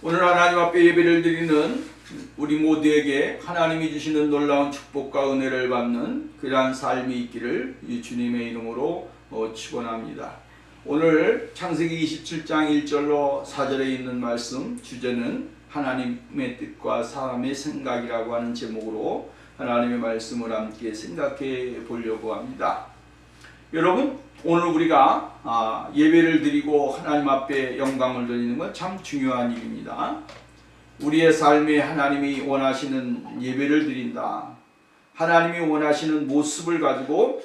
오늘 하나님 앞에 예배를 드리는 우리 모두에게 하나님이 주시는 놀라운 축복과 은혜를 받는 그러한 삶이 있기를 이 주님의 이름으로 축원합니다. 오늘 창세기 27장 1절로 4절에 있는 말씀 주제는 하나님의 뜻과 사람의 생각이라고 하는 제목으로 하나님의 말씀을 함께 생각해 보려고 합니다. 여러분, 오늘 우리가 예배를 드리고 하나님 앞에 영광을 드리는 건 참 중요한 일입니다. 우리의 삶에 하나님이 원하시는 예배를 드린다. 하나님이 원하시는 모습을 가지고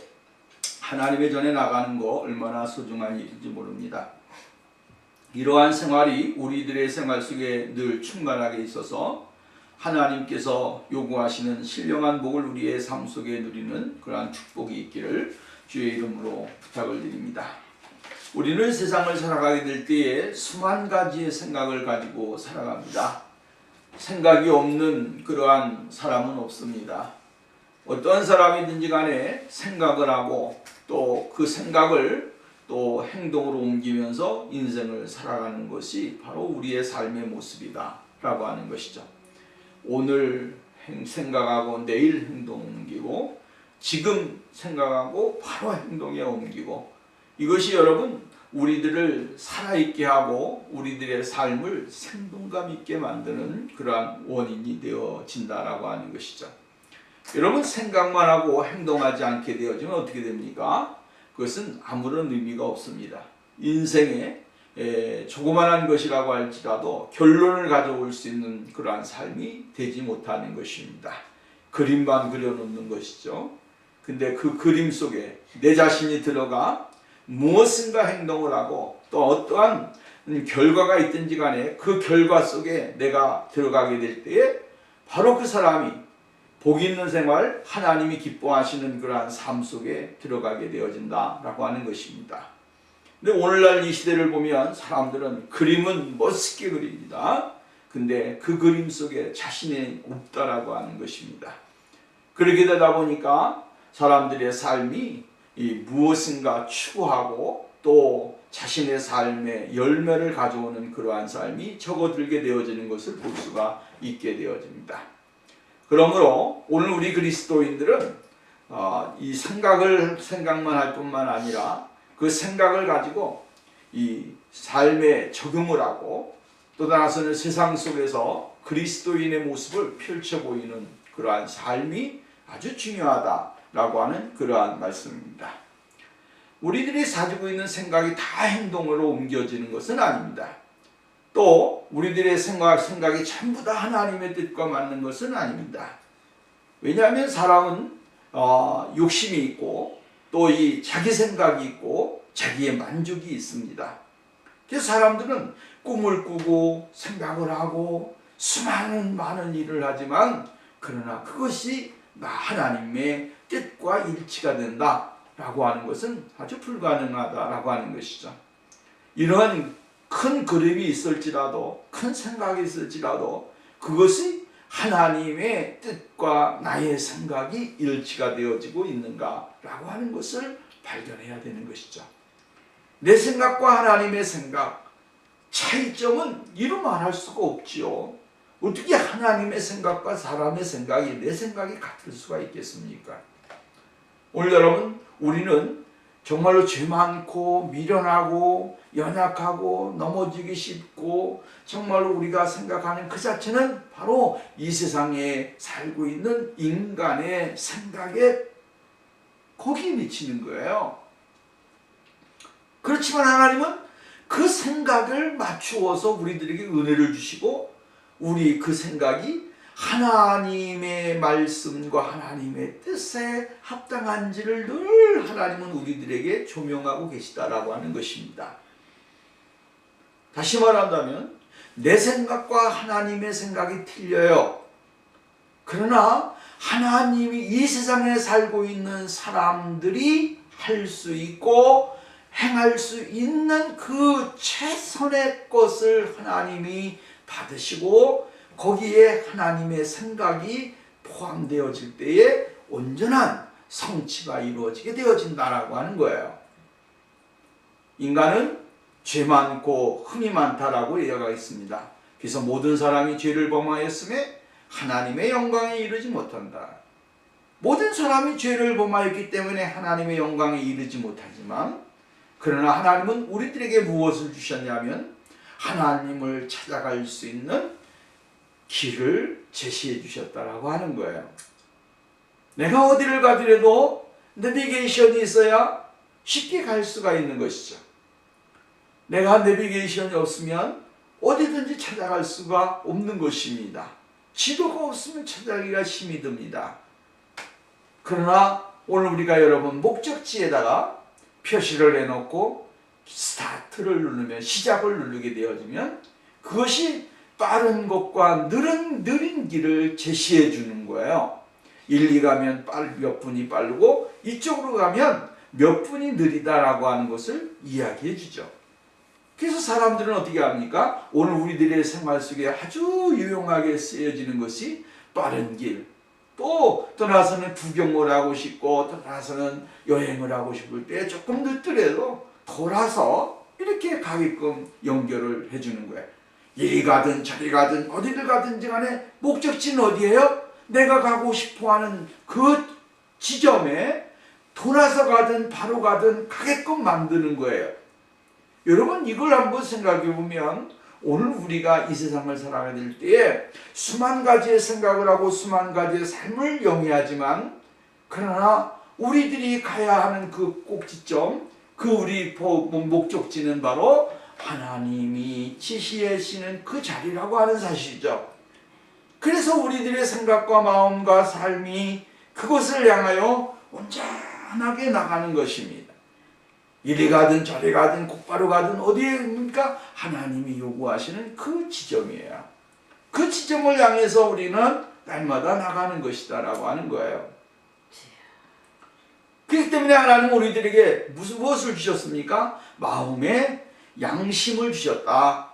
하나님의 전에 나가는 거 얼마나 소중한 일인지 모릅니다. 이러한 생활이 우리들의 생활 속에 늘 충만하게 있어서 하나님께서 요구하시는 신령한 복을 우리의 삶 속에 누리는 그러한 축복이 있기를 주의 이름으로 부탁을 드립니다. 우리는 세상을 살아가게 될 때에 수만 가지의 생각을 가지고 살아갑니다. 생각이 없는 그러한 사람은 없습니다. 어떤 사람이든지 간에 생각을 하고 또 그 생각을 또 행동으로 옮기면서 인생을 살아가는 것이 바로 우리의 삶의 모습이다 라고 하는 것이죠. 오늘 생각하고 내일 행동 옮기고 지금 생각하고 바로 행동에 옮기고, 이것이 여러분 우리들을 살아있게 하고 우리들의 삶을 생동감 있게 만드는 그러한 원인이 되어진다라고 하는 것이죠. 여러분, 생각만 하고 행동하지 않게 되어지면 어떻게 됩니까? 그것은 아무런 의미가 없습니다. 인생에 조그만한 것이라고 할지라도 결론을 가져올 수 있는 그러한 삶이 되지 못하는 것입니다. 그림만 그려놓는 것이죠. 근데 그 그림 속에 내 자신이 들어가 무엇인가 행동을 하고 또 어떠한 결과가 있든지 간에 그 결과 속에 내가 들어가게 될 때에 바로 그 사람이 복 있는 생활, 하나님이 기뻐하시는 그러한 삶 속에 들어가게 되어진다라고 하는 것입니다. 근데 오늘날 이 시대를 보면 사람들은 그림은 멋있게 그립니다. 근데 그 그림 속에 자신이 없다라고 하는 것입니다. 그렇게 되다 보니까 사람들의 삶이 무엇인가 추구하고 또 자신의 삶에 열매를 가져오는 그러한 삶이 적어들게 되어지는 것을 볼 수가 있게 되어집니다. 그러므로 오늘 우리 그리스도인들은 이 생각만 할 뿐만 아니라 그 생각을 가지고 이 삶에 적용을 하고 또 나서는 세상 속에서 그리스도인의 모습을 펼쳐 보이는 그러한 삶이 아주 중요하다라고 하는 그러한 말씀입니다. 우리들이 가지고 있는 생각이 다 행동으로 옮겨지는 것은 아닙니다. 또 우리들의 생각이 전부 다 하나님의 뜻과 맞는 것은 아닙니다. 왜냐하면 사람은 욕심이 있고 또 이 자기 생각이 있고 자기의 만족이 있습니다. 그래서 사람들은 꿈을 꾸고 생각을 하고 수많은 많은 일을 하지만 그러나 그것이 하나님의 뜻과 일치가 된다라고 하는 것은 아주 불가능하다라고 하는 것이죠. 이러한 큰 그림이 있을지라도 큰 생각이 있을지라도 그것이 하나님의 뜻과 나의 생각이 일치가 되어지고 있는가라고 하는 것을 발견해야 되는 것이죠. 내 생각과 하나님의 생각 차이점은 이루 말할 수가 없지요. 어떻게 하나님의 생각과 사람의 생각이 내 생각이 같을 수가 있겠습니까? 오늘 여러분, 우리는 정말로 죄 많고 미련하고 연약하고 넘어지기 쉽고 정말로 우리가 생각하는 그 자체는 바로 이 세상에 살고 있는 인간의 생각에 거기에 미치는 거예요. 그렇지만 하나님은 그 생각을 맞추어서 우리들에게 은혜를 주시고 우리 그 생각이 하나님의 말씀과 하나님의 뜻에 합당한지를 늘 하나님은 우리들에게 조명하고 계시다라고 하는 것입니다. 다시 말한다면 내 생각과 하나님의 생각이 틀려요. 그러나 하나님이 이 세상에 살고 있는 사람들이 할 수 있고 행할 수 있는 그 최선의 것을 하나님이 받으시고 거기에 하나님의 생각이 포함되어질 때에 온전한 성취가 이루어지게 되어진다라고 하는 거예요. 인간은 죄 많고 흠이 많다라고 이야기가 있습니다. 그래서 모든 사람이 죄를 범하였음에 하나님의 영광에 이르지 못한다. 모든 사람이 죄를 범하였기 때문에 하나님의 영광에 이르지 못하지만, 그러나 하나님은 우리들에게 무엇을 주셨냐면 하나님을 찾아갈 수 있는 길을 제시해 주셨다라고 하는 거예요. 내가 어디를 가더라도 내비게이션이 있어야 쉽게 갈 수가 있는 것이죠. 내가 내비게이션이 없으면 어디든지 찾아갈 수가 없는 것입니다. 지도가 없으면 찾아가기가 힘이 듭니다. 그러나 오늘 우리가 여러분 목적지에다가 표시를 해놓고 스타트를 누르면, 시작을 누르게 되어지면 그것이 빠른 것과 느린 길을 제시해 주는 거예요. 1, 2 가면 몇 분이 빠르고 이쪽으로 가면 몇 분이 느리다라고 하는 것을 이야기해 주죠. 그래서 사람들은 어떻게 합니까? 오늘 우리들의 생활 속에 아주 유용하게 쓰여지는 것이 빠른 길, 또 떠나서는 구경을 하고 싶고 떠나서는 여행을 하고 싶을 때 조금 늦더라도 돌아서 이렇게 가게끔 연결을 해주는 거예요. 이리 가든 저리 가든 어디를 가든지 간에 목적지는 어디예요? 내가 가고 싶어하는 그 지점에 돌아서 가든 바로 가든 가게끔 만드는 거예요. 여러분, 이걸 한번 생각해 보면 오늘 우리가 이 세상을 살아가야 될 때에 수만 가지의 생각을 하고 수만 가지의 삶을 영위하지만, 그러나 우리들이 가야 하는 그 꼭지점, 그 우리 목적지는 바로 하나님이 지시하시는 그 자리라고 하는 사실이죠. 그래서 우리들의 생각과 마음과 삶이 그것을 향하여 온전하게 나가는 것입니다. 이리 가든 저리 가든 곧바로 가든 어디에입니까? 하나님이 요구하시는 그 지점이에요. 그 지점을 향해서 우리는 날마다 나가는 것이다 라고 하는 거예요. 그렇기 때문에 하나님은 우리들에게 무엇을 주셨습니까? 마음의 양심을 주셨다.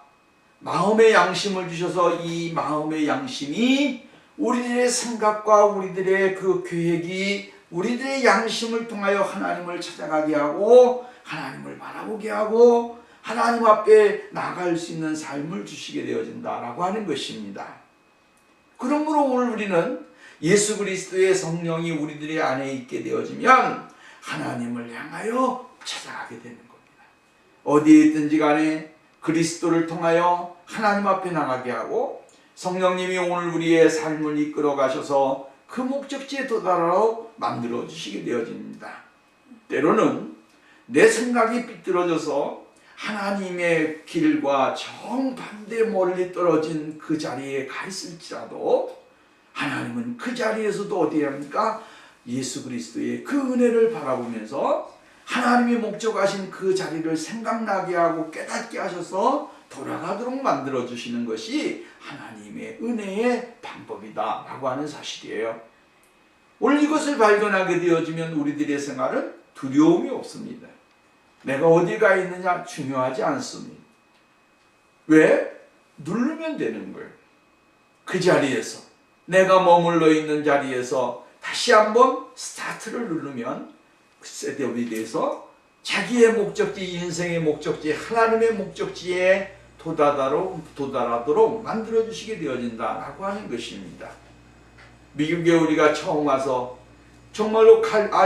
마음의 양심을 주셔서 이 마음의 양심이 우리들의 생각과 우리들의 그 계획이 우리들의 양심을 통하여 하나님을 찾아가게 하고 하나님을 바라보게 하고 하나님 앞에 나갈 수 있는 삶을 주시게 되어진다라고 하는 것입니다. 그러므로 오늘 우리는 예수 그리스도의 성령이 우리들의 안에 있게 되어지면 하나님을 향하여 찾아가게 되는 겁니다. 어디에 있든지 간에 그리스도를 통하여 하나님 앞에 나가게 하고 성령님이 오늘 우리의 삶을 이끌어 가셔서 그 목적지에 도달하러 만들어 주시게 되어집니다. 때로는 내 생각이 삐뚤어져서 하나님의 길과 정반대 멀리 떨어진 그 자리에 가 있을지라도 하나님은 그 자리에서도 어디에 합니까? 예수 그리스도의 그 은혜를 바라보면서 하나님이 목적하신 그 자리를 생각나게 하고 깨닫게 하셔서 돌아가도록 만들어 주시는 것이 하나님의 은혜의 방법이다 라고 하는 사실이에요. 오늘 이것을 발견하게 되어지면 우리들의 생활은 두려움이 없습니다. 내가 어디가 있느냐 중요하지 않습니다. 왜? 누르면 되는 거예요. 그 자리에서 내가 머물러 있는 자리에서 다시 한번 스타트를 누르면 셋업이 돼서 자기의 목적지, 인생의 목적지, 하나님의 목적지에 도달하도록 만들어주시게 되어진다라고 하는 것입니다. 미국에 우리가 처음 와서 정말로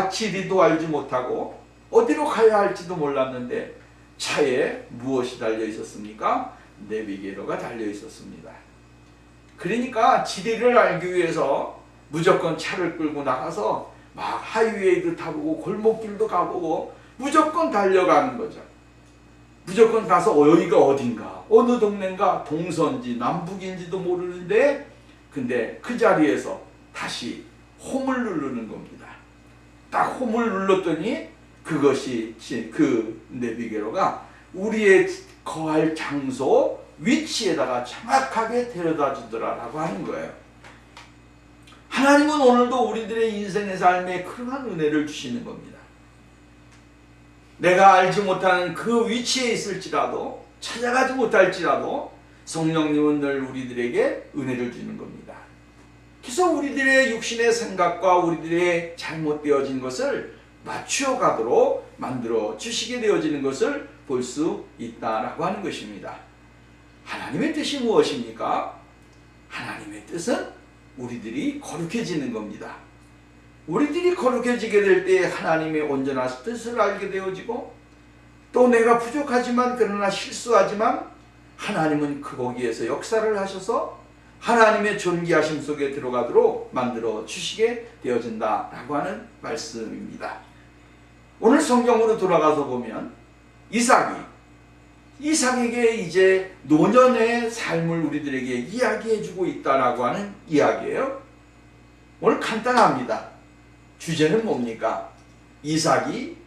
지리도 알지 못하고 어디로 가야 할지도 몰랐는데 차에 무엇이 달려 있었습니까? 내비게이터가 달려 있었습니다. 그러니까 지리를 알기 위해서 무조건 차를 끌고 나가서 막 하이웨이도 타보고 골목길도 가보고 무조건 달려가는 거죠. 무조건 가서 여기가 어딘가, 어느 동네인가, 동서인지 남북인지도 모르는데 근데 그 자리에서 다시 홈을 누르는 겁니다. 딱 홈을 눌렀더니 그것이 그 내비게이터가 우리의 거할 장소, 위치에다가 정확하게 데려다 주더라라고 하는 거예요. 하나님은 오늘도 우리들의 인생의 삶에 그러한 은혜를 주시는 겁니다. 내가 알지 못하는 그 위치에 있을지라도 찾아가지 못할지라도 성령님은 늘 우리들에게 은혜를 주는 겁니다. 그래서 우리들의 육신의 생각과 우리들의 잘못되어진 것을 맞추어 가도록 만들어 주시게 되어지는 것을 볼 수 있다라고 하는 것입니다. 하나님의 뜻이 무엇입니까? 하나님의 뜻은 우리들이 거룩해지는 겁니다. 우리들이 거룩해지게 될 때 하나님의 온전한 뜻을 알게 되어지고, 또 내가 부족하지만 그러나 실수하지만 하나님은 거기에서 역사를 하셔서 하나님의 존귀하심 속에 들어가도록 만들어 주시게 되어진다라고 하는 말씀입니다. 오늘 성경으로 돌아가서 보면 이삭에게 이제 노년의 삶을 우리들에게 이야기해 주고 있다라고 하는 이야기예요. 오늘 간단합니다. 주제는 뭡니까? 이삭이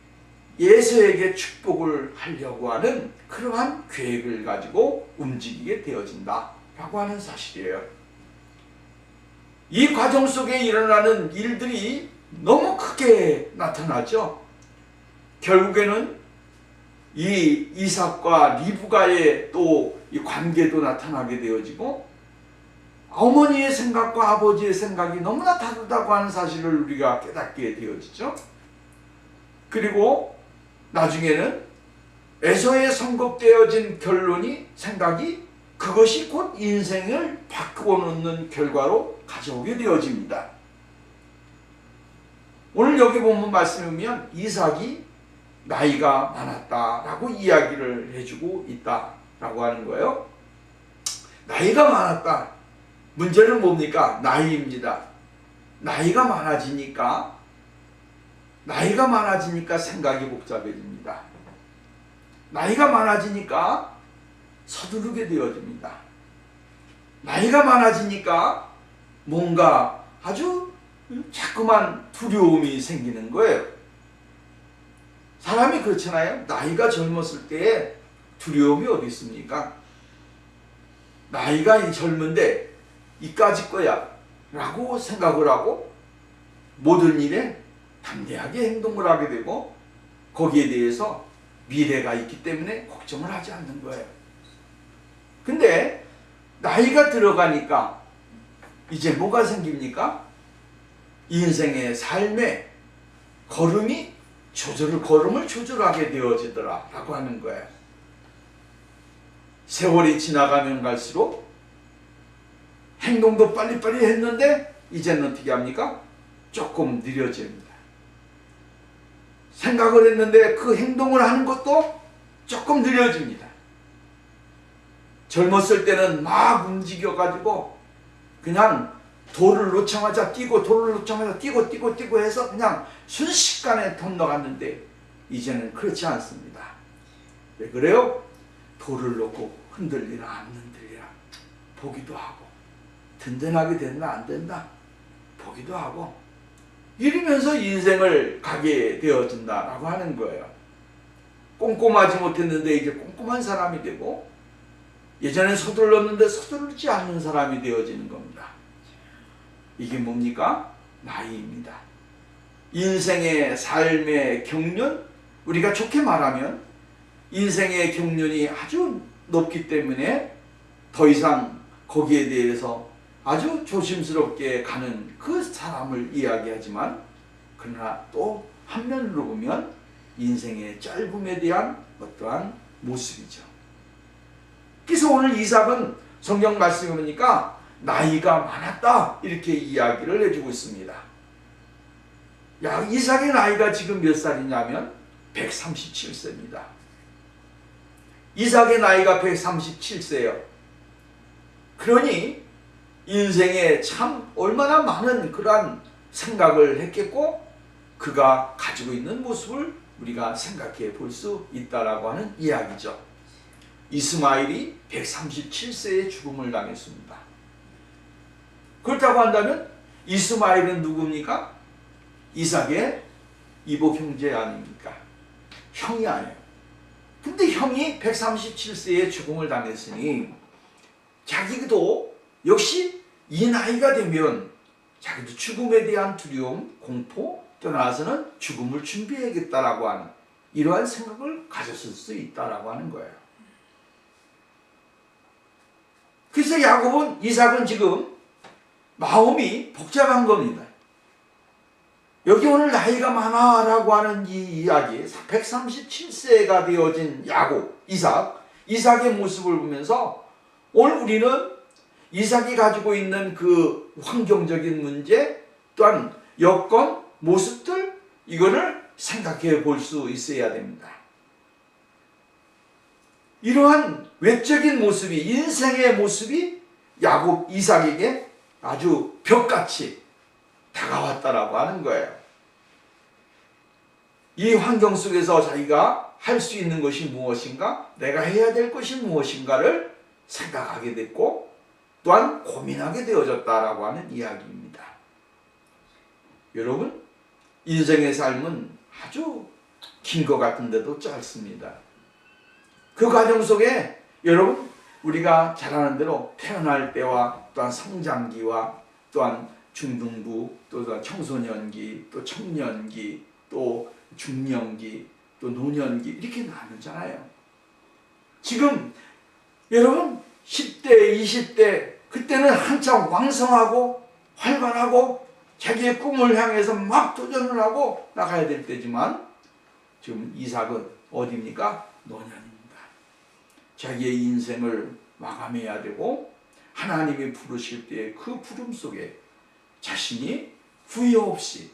에서에게 축복을 하려고 하는 그러한 계획을 가지고 움직이게 되어진다라고 하는 사실이에요. 이 과정 속에 일어나는 일들이 너무 크게 나타나죠. 결국에는 이 이삭과 리브가의 또 이 관계도 나타나게 되어지고, 어머니의 생각과 아버지의 생각이 너무나 다르다고 하는 사실을 우리가 깨닫게 되어지죠. 그리고 나중에는 에서에 선곡되어진 생각이 그것이 곧 인생을 바꾸어 놓는 결과로 가져오게 되어집니다. 오늘 여기 보면 말씀에 보면 이삭이 나이가 많았다라고 이야기를 해주고 있다라고 하는 거예요. 나이가 많았다. 문제는 뭡니까? 나이입니다. 나이가 많아지니까 생각이 복잡해집니다. 나이가 많아지니까 서두르게 되어집니다. 나이가 많아지니까 뭔가 아주 자꾸만 두려움이 생기는 거예요. 사람이 그렇잖아요. 나이가 젊었을 때에 두려움이 어디 있습니까? 나이가 젊은데 이까짓 거야 라고 생각을 하고 모든 일에 담대하게 행동을 하게 되고, 거기에 대해서 미래가 있기 때문에 걱정을 하지 않는 거예요. 근데 나이가 들어가니까 이제 뭐가 생깁니까? 인생의 삶의 걸음을 조절하게 되어지더라 라고 하는 거예요. 세월이 지나가면 갈수록 행동도 빨리빨리 했는데 이제는 어떻게 합니까? 조금 느려집니다. 생각을 했는데 그 행동을 하는 것도 조금 느려집니다. 젊었을 때는 막 움직여가지고 그냥 돌을 놓자마자 뛰고 뛰고 해서 그냥 순식간에 건너갔는데 이제는 그렇지 않습니다. 왜 그래요? 돌을 놓고 흔들리나 안 흔들리나 보기도 하고, 든든하게 된다 안 된다 보기도 하고, 이러면서 인생을 가게 되어진다라고 하는 거예요. 꼼꼼하지 못했는데 이제 꼼꼼한 사람이 되고, 예전에 서둘렀는데 서두르지 않는 사람이 되어지는 겁니다. 이게 뭡니까? 나이입니다. 인생의 삶의 경륜, 우리가 좋게 말하면 인생의 경륜이 아주 높기 때문에 더 이상 거기에 대해서 아주 조심스럽게 가는 그 사람을 이야기하지만, 그러나 또 한면으로 보면 인생의 짧음에 대한 어떠한 모습이죠. 그래서 오늘 이삭은 성경 말씀에 보니까 나이가 많았다 이렇게 이야기를 해주고 있습니다. 이삭의 나이가 지금 몇 살이냐면 137세입니다. 이삭의 나이가 137세예요. 그러니 인생에 참 얼마나 많은 그러한 생각을 했겠고, 그가 가지고 있는 모습을 우리가 생각해 볼 수 있다라고 하는 이야기죠. 이스마엘이 137세의 죽음을 당했습니다. 그렇다고 한다면 이스마엘은 누굽니까? 이삭의 이복 형제 아닙니까? 형이 아니에요. 근데 형이 137세의 죽음을 당했으니 자기도 역시 이 나이가 되면 자기도 죽음에 대한 두려움, 공포, 떠나서는 죽음을 준비해야겠다라고 하는 이러한 생각을 가졌을 수 있다라고 하는 거예요. 그래서 이삭은 지금 마음이 복잡한 겁니다. 여기 오늘 나이가 많아라고 하는 이 이야기, 137세가 되어진 이삭의 모습을 보면서 오늘 우리는 이삭이 가지고 있는 그 환경적인 문제 또한 여건, 모습들 이거를 생각해 볼 수 있어야 됩니다. 이러한 외적인 모습이 인생의 모습이 야곱 이삭에게 아주 벽같이 다가왔다라고 하는 거예요. 이 환경 속에서 자기가 할 수 있는 것이 무엇인가, 내가 해야 될 것이 무엇인가를 생각하게 됐고 또한 고민하게 되어졌다라고 하는 이야기입니다. 여러분, 인생의 삶은 아주 긴 것 같은데도 짧습니다. 그 과정 속에 여러분, 우리가 잘 아는 대로 태어날 때와 또한 성장기와 또한 중등부, 또 청소년기, 또 청년기, 또 중년기, 또 노년기 이렇게 나누잖아요. 지금 여러분 10대, 20대 그때는 한참 왕성하고 활발하고 자기의 꿈을 향해서 막 도전을 하고 나가야 될 때지만 지금 이삭은 어디입니까? 노년입니다. 자기의 인생을 마감해야 되고 하나님이 부르실 때 그 부름 속에 자신이 후회 없이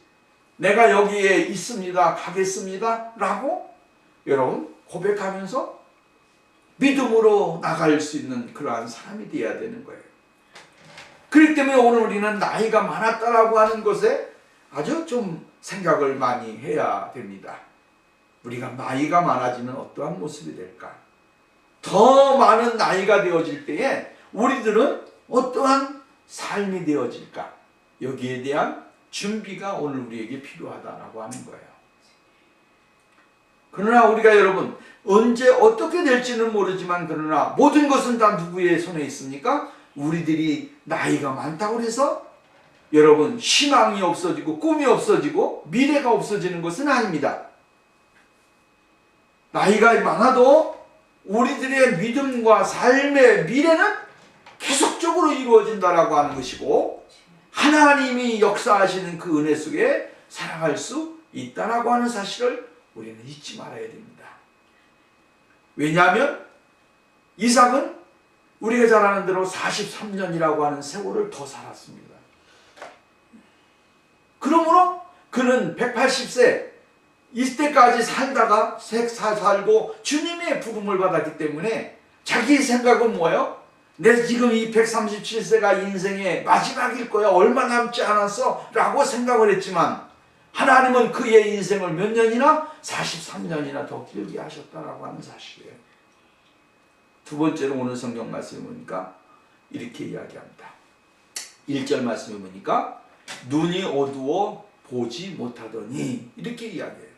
내가 여기에 있습니다, 가겠습니다 라고 여러분 고백하면서 믿음으로 나갈 수 있는 그러한 사람이 되어야 되는 거예요. 그렇기 때문에 오늘 우리는 나이가 많았다라고 하는 것에 아주 좀 생각을 많이 해야 됩니다. 우리가 나이가 많아지면 어떠한 모습이 될까? 더 많은 나이가 되어질 때에 우리들은 어떠한 삶이 되어질까? 여기에 대한 준비가 오늘 우리에게 필요하다라고 하는 거예요. 그러나 우리가 여러분 언제 어떻게 될지는 모르지만 그러나 모든 것은 다 누구의 손에 있습니까? 우리들이 나이가 많다고 해서 여러분 희망이 없어지고 꿈이 없어지고 미래가 없어지는 것은 아닙니다. 나이가 많아도 우리들의 믿음과 삶의 미래는 계속적으로 이루어진다라고 하는 것이고 하나님이 역사하시는 그 은혜 속에 살아갈 수 있다라고 하는 사실을 우리는 잊지 말아야 됩니다. 왜냐하면 이삭은 우리가 잘 아는 대로 43년이라고 하는 세월을 더 살았습니다. 그러므로 그는 180세 이때까지 살다가 살고 주님의 부름을 받았기 때문에 자기 생각은 뭐예요? 내 지금 이 137세가 인생의 마지막일 거야. 얼마 남지 않았어 라고 생각을 했지만 하나님은 그의 인생을 몇 년이나? 43년이나 더 길게 하셨다라고 하는 사실이에요. 두 번째로 오늘 성경 말씀을 보니까 이렇게 이야기합니다. 1절 말씀을 보니까 눈이 어두워 보지 못하더니 이렇게 이야기해요.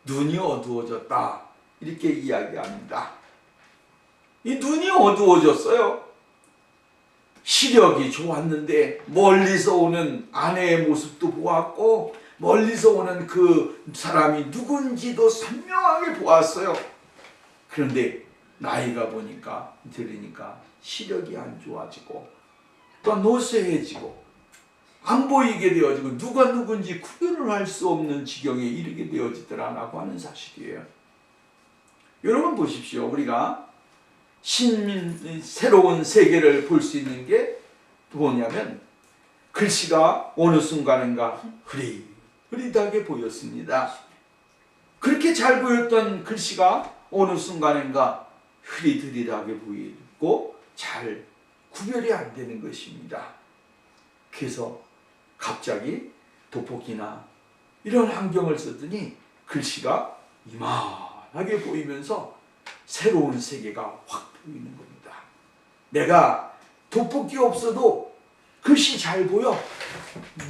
눈이 어두워졌다 이렇게 이야기합니다. 이 눈이 어두워졌어요. 시력이 좋았는데 멀리서 오는 아내의 모습도 보았고 멀리서 오는 그 사람이 누군지도 선명하게 보았어요. 그런데 나이가 들으니까 시력이 안 좋아지고 또 노쇠해지고 안 보이게 되어지고 누가 누군지 구별을 할 수 없는 지경에 이르게 되어지더라라고 하는 사실이에요. 여러분 보십시오. 우리가 새로운 세계를 볼 수 있는 게 뭐냐면 글씨가 어느 순간인가 흐릿하게 보였습니다. 그렇게 잘 보였던 글씨가 어느 순간인가 흐릿하게 보이고 잘 구별이 안 되는 것입니다. 그래서 갑자기 돋보기나 이런 환경을 썼더니 글씨가 이만하게 보이면서 새로운 세계가 확 보이는 겁니다. 내가 돋보기 없어도 글씨 잘 보여.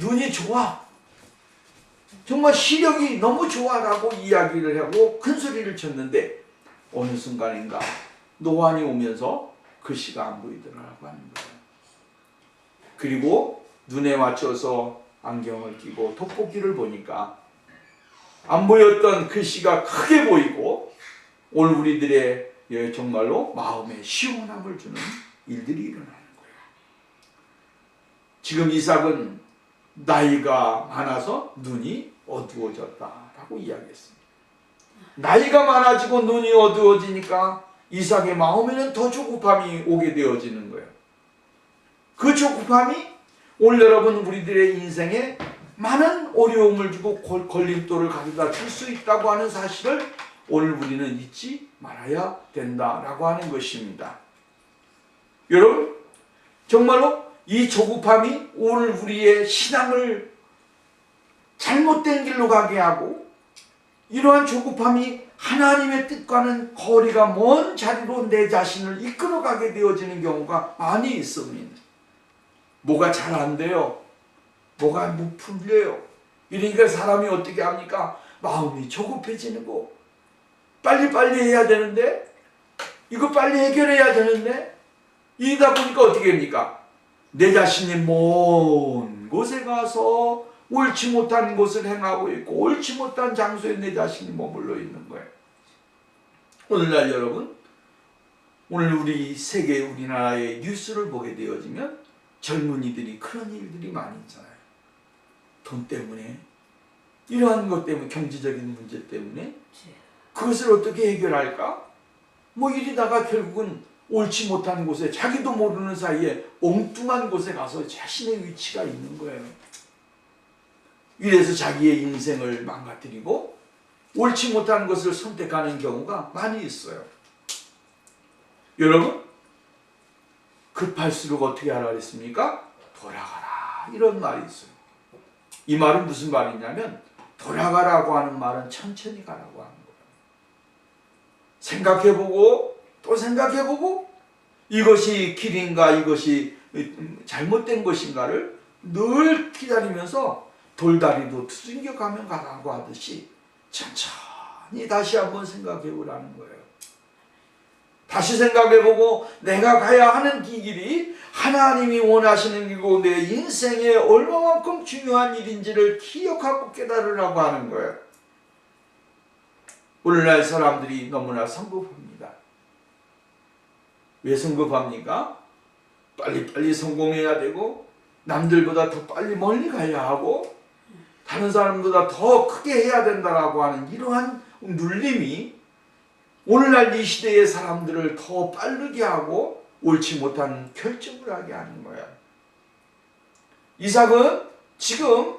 눈이 좋아. 정말 시력이 너무 좋아라고 이야기를 하고 큰 소리를 쳤는데 어느 순간인가 노안이 오면서 글씨가 안 보이더라고 하는 거예요. 그리고 눈에 맞춰서 안경을 끼고 돋보기를 보니까 안 보였던 글씨가 크게 보이고 오늘 우리들의 정말로 마음에 시원함을 주는 일들이 일어나는 거예요. 지금 이삭은 나이가 많아서 눈이 어두워졌다라고 이야기했습니다. 나이가 많아지고 눈이 어두워지니까 이삭의 마음에는 더 조급함이 오게 되어지는 거예요. 그 조급함이 오늘 여러분 우리들의 인생에 많은 어려움을 주고 걸림돌을 가져다 줄 수 있다고 하는 사실을 오늘 우리는 잊지 말아야 된다라고 하는 것입니다. 여러분, 정말로 이 조급함이 오늘 우리의 신앙을 잘못된 길로 가게 하고, 이러한 조급함이 하나님의 뜻과는 거리가 먼 자리로 내 자신을 이끌어가게 되어지는 경우가 많이 있습니다. 뭐가 잘 안 돼요. 뭐가 못 풀려요. 이러니까 사람이 어떻게 합니까? 마음이 조급해지는 거. 빨리빨리 해야 되는데, 이거 빨리 해결해야 되는데, 이러다 보니까 어떻게 합니까? 내 자신이 먼 곳에 가서 옳지 못한 것을 행하고 있고, 옳지 못한 장소에 내 자신이 머물러 있는 거예요. 오늘날 여러분, 오늘 우리 세계, 우리나라의 뉴스를 보게 되어지면 젊은이들이 그런 일들이 많이 있잖아요. 돈 때문에, 이러한 것 때문에, 경제적인 문제 때문에 그것을 어떻게 해결할까? 뭐 이러다가 결국은 옳지 못한 곳에, 자기도 모르는 사이에 엉뚱한 곳에 가서 자신의 위치가 있는 거예요. 이래서 자기의 인생을 망가뜨리고 옳지 못한 것을 선택하는 경우가 많이 있어요. 여러분, 급할수록 어떻게 하라 그랬습니까? 돌아가라, 이런 말이 있어요. 이 말은 무슨 말이냐면, 돌아가라고 하는 말은 천천히 가라고 하는 거예요. 생각해보고 또 생각해보고, 이것이 길인가, 이것이 잘못된 것인가를 늘 기다리면서 돌다리도 두들겨가면 가라고 하듯이 천천히 다시 한번 생각해보라는 거예요. 다시 생각해보고 내가 가야 하는 이 길이 하나님이 원하시는 길이고 내 인생에 얼마만큼 중요한 일인지를 기억하고 깨달으라고 하는 거예요. 오늘날 사람들이 너무나 성급합니다. 왜 성급합니까? 빨리빨리 성공해야 되고, 남들보다 더 빨리 멀리 가야 하고, 다른 사람보다 더 크게 해야 된다라고 하는 이러한 눌림이 오늘날 이 시대의 사람들을 더 빠르게 하고 옳지 못한 결정을 하게 하는 거야. 이삭은 지금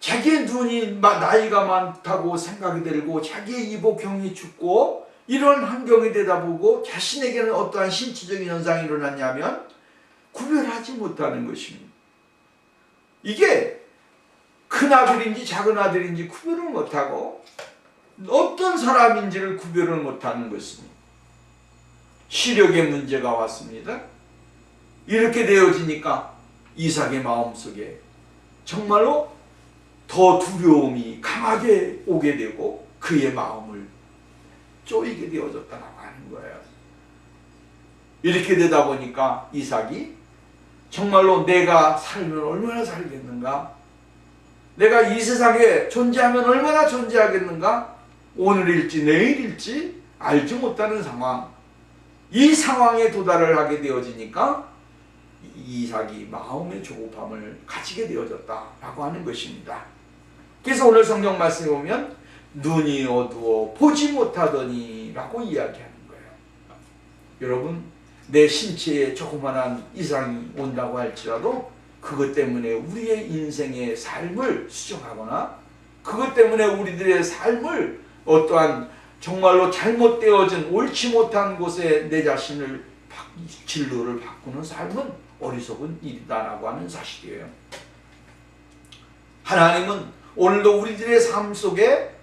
자기의 눈이 나이가 많다고 생각이 들고 자기의 이복형이 죽고 이런 환경이 되다 보고 자신에게는 어떠한 신체적인 현상이 일어났냐면 구별하지 못하는 것입니다. 이게 큰 아들인지 작은 아들인지 구별을 못하고 어떤 사람인지를 구별을 못하는 것입니다. 시력의 문제가 왔습니다. 이렇게 되어지니까 이삭의 마음속에 정말로 더 두려움이 강하게 오게 되고 그의 마음을 쪼이게 되어졌다고 하는 거예요. 이렇게 되다 보니까 이삭이 정말로 내가 살면 얼마나 살겠는가? 내가 이 세상에 존재하면 얼마나 존재하겠는가? 오늘일지 내일일지 알지 못하는 상황, 이 상황에 도달을 하게 되어지니까 이삭이 마음의 조급함을 가지게 되어졌다라고 하는 것입니다. 그래서 오늘 성경 말씀에 보면 눈이 어두워 보지 못하더니 라고 이야기하는 거예요. 여러분, 내 신체에 조그만한 이상이 온다고 할지라도 그것 때문에 우리의 인생의 삶을 수정하거나 그것 때문에 우리들의 삶을 어떠한 정말로 잘못되어진 옳지 못한 곳에 내 자신을 진로를 바꾸는 삶은 어리석은 일이다라고 하는 사실이에요. 하나님은 오늘도 우리들의 삶 속에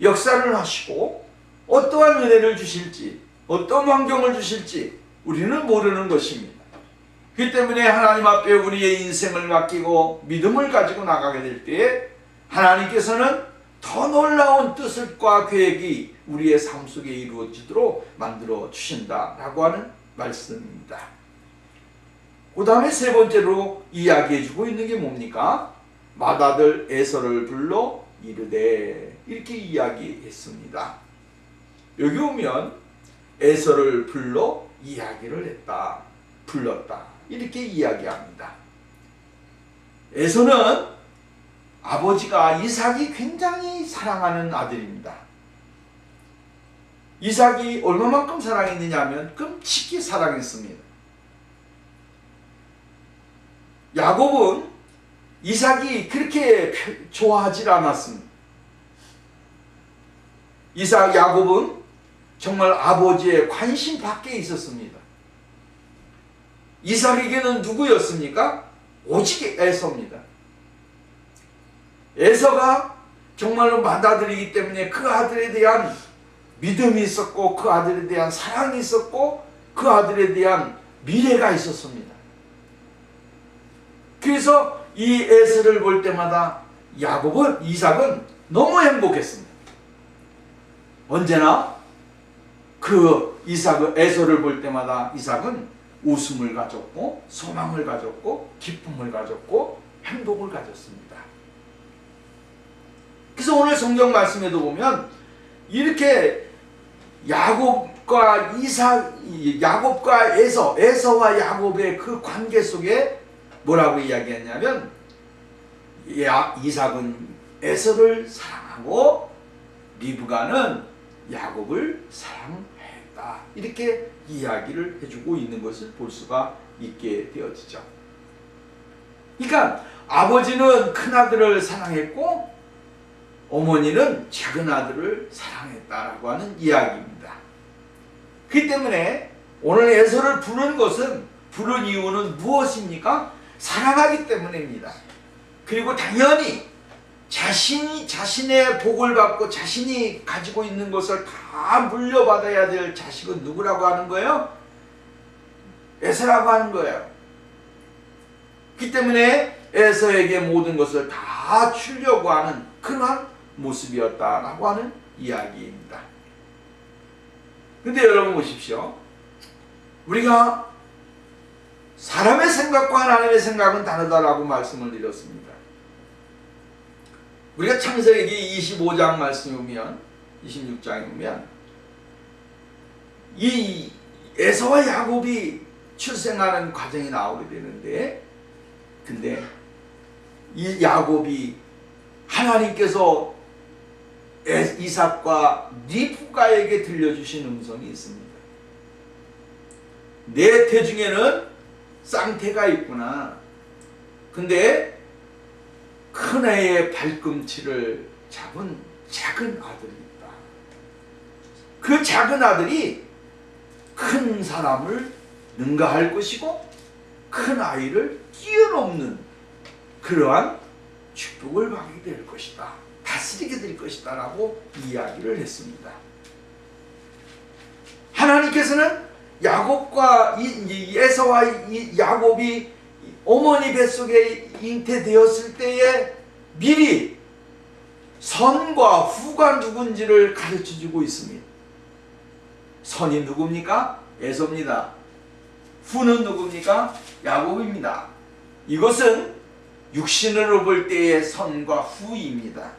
역사를 하시고 어떠한 은혜를 주실지 어떤 환경을 주실지 우리는 모르는 것입니다. 그렇기 때문에 하나님 앞에 우리의 인생을 맡기고 믿음을 가지고 나가게 될 때에 하나님께서는 더 놀라운 뜻과 계획이 우리의 삶 속에 이루어지도록 만들어 주신다라고 하는 말씀입니다. 그 다음에 세 번째로 이야기해 주고 있는 게 뭡니까? 맏아들 에서를 불러 이르되 이렇게 이야기했습니다. 여기 오면 에서를 불러 이야기를 했다, 불렀다 이렇게 이야기합니다. 에서는 아버지가 이삭이 굉장히 사랑하는 아들입니다. 이삭이 얼마만큼 사랑했느냐 하면 끔찍히 사랑했습니다. 야곱은 이삭이 그렇게 좋아하지 않았습니다. 야곱은 정말 아버지의 관심 밖에 있었습니다. 이삭에게는 누구였습니까? 오직 에서입니다. 에서가 정말로 맏아들이기 때문에 그 아들에 대한 믿음이 있었고, 그 아들에 대한 사랑이 있었고, 그 아들에 대한 미래가 있었습니다. 그래서 이 에서를 볼 때마다 이삭은 너무 행복했습니다. 언제나 그 에서를 볼 때마다 이삭은 웃음을 가졌고, 소망을 가졌고, 기쁨을 가졌고, 행복을 가졌습니다. 그래서 오늘 성경 말씀에도 보면 이렇게 야곱과 에서와 야곱의 그 관계 속에 뭐라고 이야기했냐면, 이삭은 에서를 사랑하고 리브가는 야곱을 사랑했다. 이렇게 이야기를 해주고 있는 것을 볼 수가 있게 되어지죠. 그러니까 아버지는 큰아들을 사랑했고 어머니는 작은 아들을 사랑했다라고 하는 이야기입니다. 그렇기 때문에 오늘 에서를 부른 이유는 무엇입니까? 사랑하기 때문입니다. 그리고 당연히 자신의 복을 받고 자신이 가지고 있는 것을 다 물려받아야 될 자식은 누구라고 하는 거예요? 에서라고 하는 거예요. 그렇기 때문에 에서에게 모든 것을 다 주려고 하는 그러한 모습이었다라고 하는 이야기입니다. 근데 여러분 보십시오. 우리가 사람의 생각과 하나님의 생각은 다르다라고 말씀을 드렸습니다. 우리가 창세기 25장 말씀에 보면, 26장에 보면 이 에서와 야곱이 출생하는 과정이 나오게 되는데, 근데 이 야곱이 하나님께서 이삭과 리브가에게 들려주신 음성이 있습니다. 내 태중에는 쌍태가 있구나. 근데 큰 애의 발꿈치를 잡은 작은 아들이 있다. 그 작은 아들이 큰 사람을 능가할 것이고 큰 아이를 뛰어넘는 그러한 축복을 받게 될 것이다. 다스리게 될 것이다 라고 이야기를 했습니다. 하나님께서는 야곱과 에서와 야곱이 어머니 뱃속에 잉태되었을 때에 미리 선과 후가 누군지를 가르쳐주고 있습니다. 선이 누굽니까? 에서입니다. 후는 누굽니까? 야곱입니다. 이것은 육신으로 볼 때의 선과 후입니다.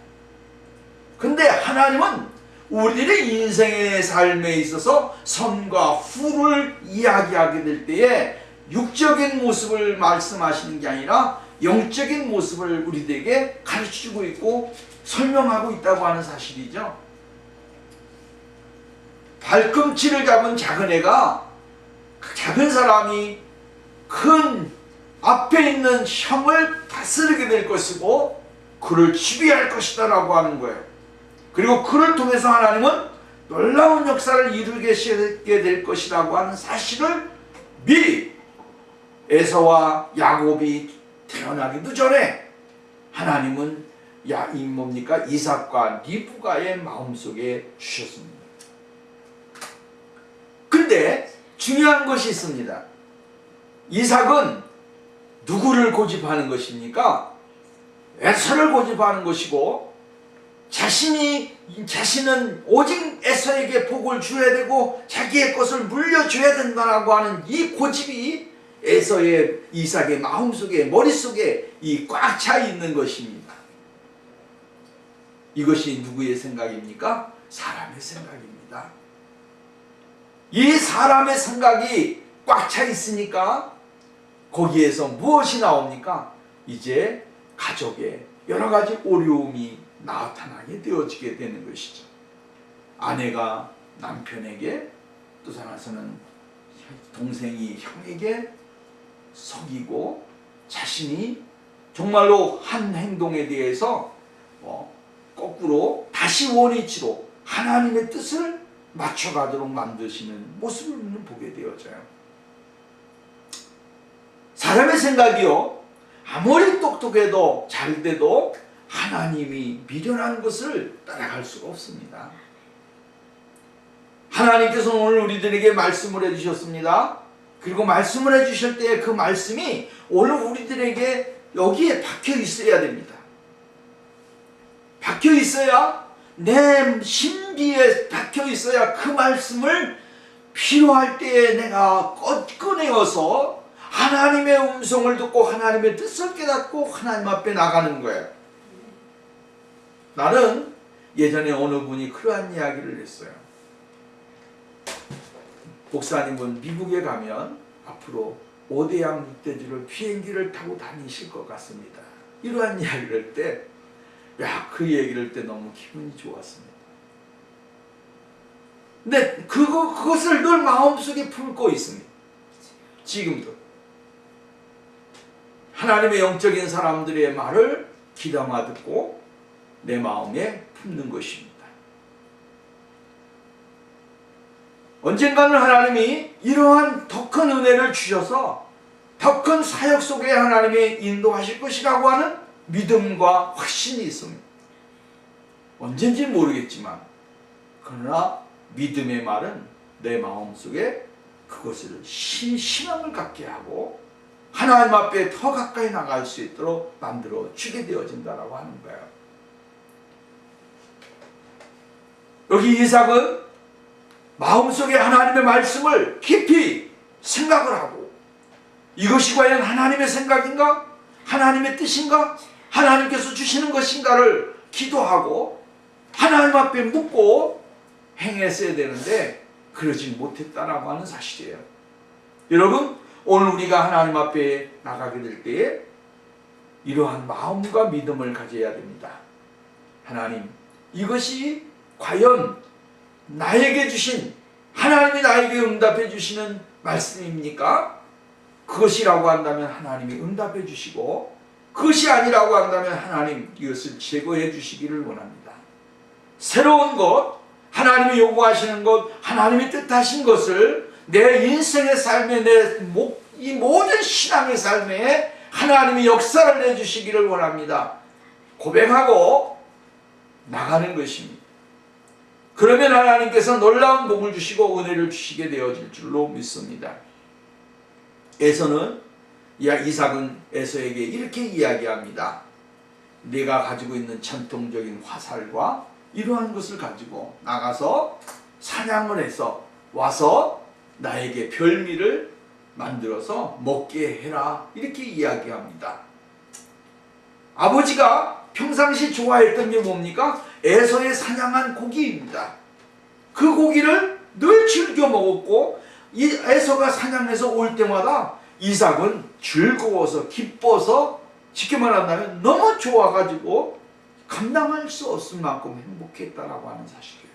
근데 하나님은 우리들의 인생의 삶에 있어서 선과 후를 이야기하게 될 때에 육적인 모습을 말씀하시는 게 아니라 영적인 모습을 우리들에게 가르쳐주고 있고 설명하고 있다고 하는 사실이죠. 발꿈치를 잡은 작은 애가, 작은 사람이 큰 앞에 있는 형을 다스리게 될 것이고 그를 지배할 것이다 라고 하는 거예요. 그리고 그를 통해서 하나님은 놀라운 역사를 이루게 될 것이라고 하는 사실을 미리 에서와 야곱이 태어나기도 전에 하나님은 이삭과 리브가의 마음속에 주셨습니다. 근데 중요한 것이 있습니다. 이삭은 누구를 고집하는 것입니까? 에서를 고집하는 것이고, 자신은 오직 에서에게 복을 줘야 되고 자기의 것을 물려줘야 된다라고 하는 이 고집이 이삭의 마음속에, 머릿속에 꽉 차 있는 것입니다. 이것이 누구의 생각입니까? 사람의 생각입니다. 이 사람의 생각이 꽉 차 있으니까 거기에서 무엇이 나옵니까? 이제 가족에 여러 가지 어려움이 나타나게 되어지게 되는 것이죠. 아내가 남편에게, 또 하나서는 동생이 형에게 속이고 자신이 정말로 한 행동에 대해서 거꾸로 다시 원위치로 하나님의 뜻을 맞춰가도록 만드시는 모습을 보게 되어져요. 사람의 생각이요, 아무리 똑똑해도 잘돼도 하나님이 미련한 것을 따라갈 수가 없습니다. 하나님께서 오늘 우리들에게 말씀을 해주셨습니다. 그리고 말씀을 해주실 때 그 말씀이 오늘 우리들에게 여기에 박혀 있어야 됩니다. 박혀 있어야, 내 신비에 박혀 있어야 그 말씀을 필요할 때에 내가 꺼내어서 하나님의 음성을 듣고 하나님의 뜻을 깨닫고 하나님 앞에 나가는 거예요. 나는 예전에 어느 분이 그러한 이야기를 했어요. 목사님은 미국에 가면 앞으로 5대양 늑대지를 비행기를 타고 다니실 것 같습니다. 이러한 이야기를 할 때, 그 얘기를 할 때 너무 기분이 좋았습니다. 근데 그것을 늘 마음속에 품고 있습니다. 지금도. 하나님의 영적인 사람들의 말을 귀담아 듣고 내 마음에 품는 것입니다. 언젠가는 하나님이 이러한 더 큰 은혜를 주셔서 더 큰 사역 속에 하나님이 인도하실 것이라고 하는 믿음과 확신이 있습니다. 언젠지 모르겠지만, 그러나 믿음의 말은 내 마음속에 그것을 희망을 갖게 하고 하나님 앞에 더 가까이 나갈 수 있도록 만들어 주게 되어진다라고 하는 거예요. 여기 이삭은 마음속에 하나님의 말씀을 깊이 생각을 하고, 이것이 과연 하나님의 생각인가? 하나님의 뜻인가? 하나님께서 주시는 것인가를 기도하고 하나님 앞에 묻고 행했어야 되는데 그러지 못했다라고 하는 사실이에요. 여러분, 오늘 우리가 하나님 앞에 나가게 될 때에 이러한 마음과 믿음을 가져야 됩니다. 하나님, 이것이 과연 나에게 주신, 하나님이 나에게 응답해 주시는 말씀입니까? 그것이라고 한다면 하나님이 응답해 주시고, 그것이 아니라고 한다면 하나님 이것을 제거해 주시기를 원합니다. 새로운 것, 하나님이 요구하시는 것, 하나님이 뜻하신 것을 내 인생의 삶에, 이 모든 신앙의 삶에 하나님이 역사를 내주시기를 원합니다. 고백하고 나가는 것입니다. 그러면 하나님께서 놀라운 복을 주시고 은혜를 주시게 되어질 줄로 믿습니다. 이삭은 에서에게 이렇게 이야기합니다. 네가 가지고 있는 전통적인 화살과 이러한 것을 가지고 나가서 사냥을 해서 와서 나에게 별미를 만들어서 먹게 해라, 이렇게 이야기합니다. 아버지가 평상시 좋아했던 게 뭡니까? 에서의 사냥한 고기입니다. 그 고기를 늘 즐겨 먹었고, 이 에서가 사냥해서 올 때마다 이삭은 즐거워서 기뻐서, 쉽게 말한다면 너무 좋아가지고 감당할 수 없을 만큼 행복했다라고 하는 사실이에요.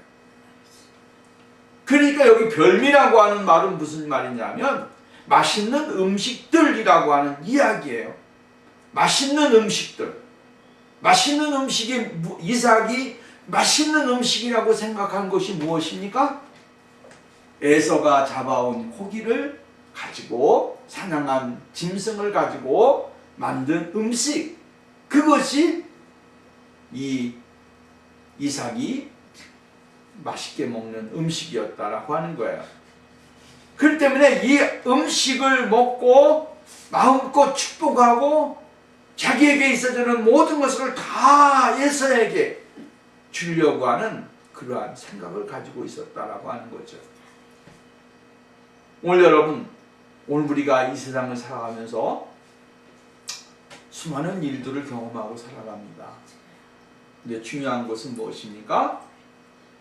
그러니까 여기 별미라고 하는 말은 무슨 말이냐면 맛있는 음식들이라고 하는 이야기예요. 맛있는 음식들. 맛있는 음식이, 이삭이 맛있는 음식이라고 생각한 것이 무엇입니까? 에서가 잡아온 고기를 가지고, 사냥한 짐승을 가지고 만든 음식, 그것이 이 이삭이 맛있게 먹는 음식이었다라고 하는 거예요. 그렇기 때문에 이 음식을 먹고 마음껏 축복하고 자기에게 있어지는 모든 것을 다 에서에게 주려고 하는 그러한 생각을 가지고 있었다라고 하는 거죠. 오늘 여러분, 오늘 우리가 이 세상을 살아가면서 수많은 일들을 경험하고 살아갑니다. 근데 중요한 것은 무엇입니까?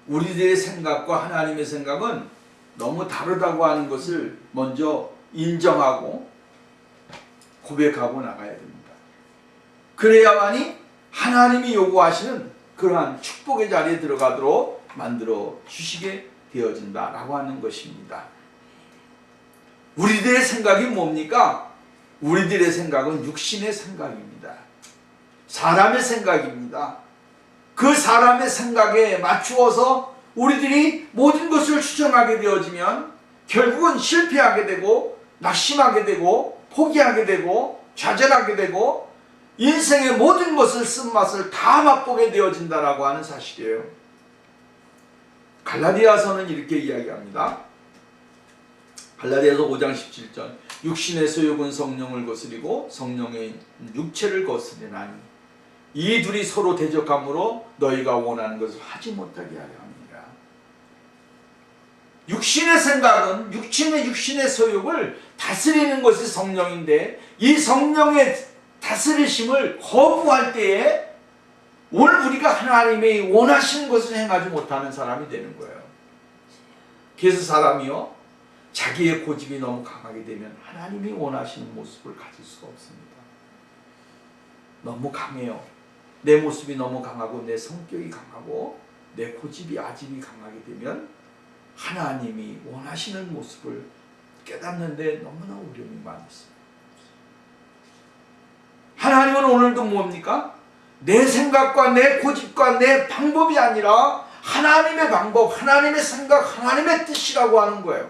우리들의 생각과 하나님의 생각은 너무 다르다고 하는 것을 먼저 인정하고 고백하고 나가야 됩니다. 그래야만이 하나님이 요구하시는 그러한 축복의 자리에 들어가도록 만들어 주시게 되어진다라고 하는 것입니다. 우리들의 생각이 뭡니까? 우리들의 생각은 육신의 생각입니다. 사람의 생각입니다. 그 사람의 생각에 맞추어서 우리들이 모든 것을 추정하게 되어지면 결국은 실패하게 되고 낙심하게 되고 포기하게 되고 좌절하게 되고 인생의 모든 것을 쓴맛을 다 맛보게 되어진다라고 하는 사실이에요. 갈라디아서는 이렇게 이야기합니다. 갈라디아서 5장 17절 육신의 소욕은 성령을 거스리고 성령의 육체를 거스리나니 이 둘이 서로 대적함으로 너희가 원하는 것을 하지 못하게 하려 합니다. 육신의 생각은 육신의 소욕을 다스리는 것이 성령인데 이 성령의 다스리심을 거부할 때에 오늘 우리가 하나님의 원하시는 것을 행하지 못하는 사람이 되는 거예요. 그래서 사람이요 자기의 고집이 너무 강하게 되면 하나님이 원하시는 모습을 가질 수가 없습니다. 너무 강해요. 내 모습이 너무 강하고 내 성격이 강하고 내 고집이 아집이 강하게 되면 하나님이 원하시는 모습을 깨닫는데 너무나 어려움이 많습니다. 하나님은 오늘도 뭡니까? 내 생각과 내 고집과 내 방법이 아니라 하나님의 방법, 하나님의 생각, 하나님의 뜻이라고 하는 거예요.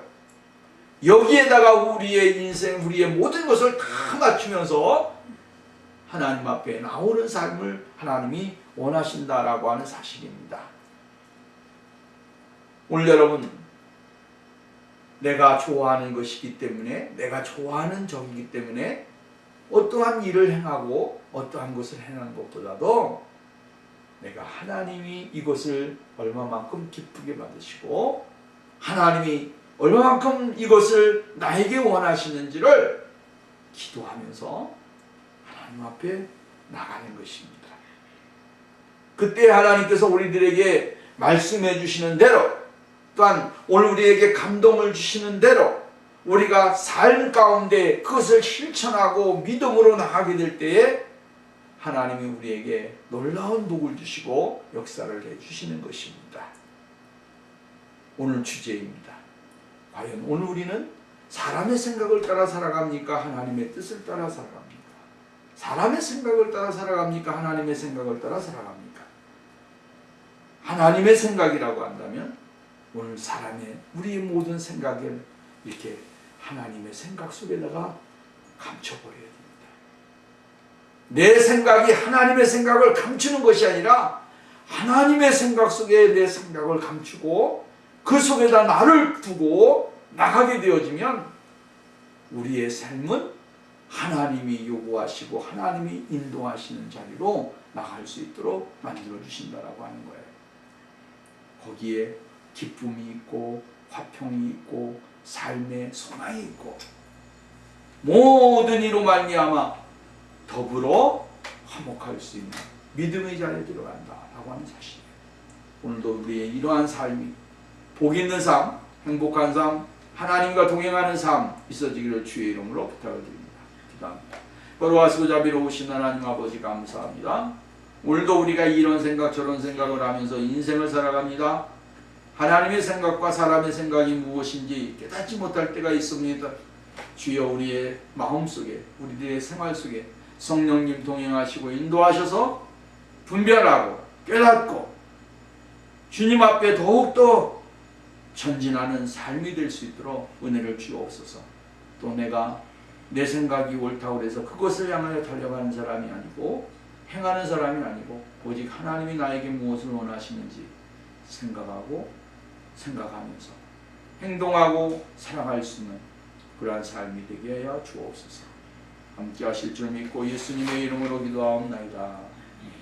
여기에다가 우리의 인생, 우리의 모든 것을 다 맞추면서 하나님 앞에 나오는 삶을 하나님이 원하신다라고 하는 사실입니다. 오늘 여러분, 내가 좋아하는 것이기 때문에, 내가 좋아하는 적이기 때문에 어떠한 일을 행하고 어떠한 것을 행하는 것보다도 내가 하나님이 이것을 얼마만큼 기쁘게 받으시고 하나님이 얼마만큼 이것을 나에게 원하시는지를 기도하면서 하나님 앞에 나가는 것입니다. 그때 하나님께서 우리들에게 말씀해 주시는 대로 또한 오늘 우리에게 감동을 주시는 대로 우리가 삶 가운데 그것을 실천하고 믿음으로 나가게 될 때에 하나님이 우리에게 놀라운 복을 주시고 역사를 해주시는 것입니다. 오늘 주제입니다. 과연 오늘 우리는 사람의 생각을 따라 살아갑니까? 하나님의 뜻을 따라 살아갑니까? 사람의 생각을 따라 살아갑니까? 하나님의 생각을 따라 살아갑니까? 하나님의 생각이라고 한다면 오늘 우리의 모든 생각을 이렇게 하나님의 생각 속에다가 감춰버려야 됩니다. 내 생각이 하나님의 생각을 감추는 것이 아니라 하나님의 생각 속에 내 생각을 감추고 그 속에다 나를 두고 나가게 되어지면 우리의 삶은 하나님이 요구하시고 하나님이 인도하시는 자리로 나갈 수 있도록 만들어 주신다라고 하는 거예요. 거기에 기쁨이 있고 화평이 있고 삶의 소망이 있고 모든 이로 말미암아 더불어 화목할 수 있는 믿음의 자리에 들어간다라고 하는 사실이에요. 오늘도 우리의 이러한 삶이 복 있는 삶, 행복한 삶, 하나님과 동행하는 삶 있어지기를 주의 이름으로 부탁을 드립니다. 기도합니다. 거룩하시고 자비로우신 하나님 아버지 감사합니다. 오늘도 우리가 이런 생각 저런 생각을 하면서 인생을 살아갑니다. 하나님의 생각과 사람의 생각이 무엇인지 깨닫지 못할 때가 있습니다. 주여 우리의 마음속에 우리들의 생활 속에 성령님 동행하시고 인도하셔서 분별하고 깨닫고 주님 앞에 더욱더 전진하는 삶이 될 수 있도록 은혜를 주옵소서. 또 내가 내 생각이 옳다고 해서 그것을 향하여 달려가는 사람이 아니고 행하는 사람이 아니고 오직 하나님이 나에게 무엇을 원하시는지 생각하면서 행동하고 살아갈 수 있는 그러한 삶이 되게 하여 주옵소서. 함께 하실 줄 믿고 예수님의 이름으로 기도하옵나이다.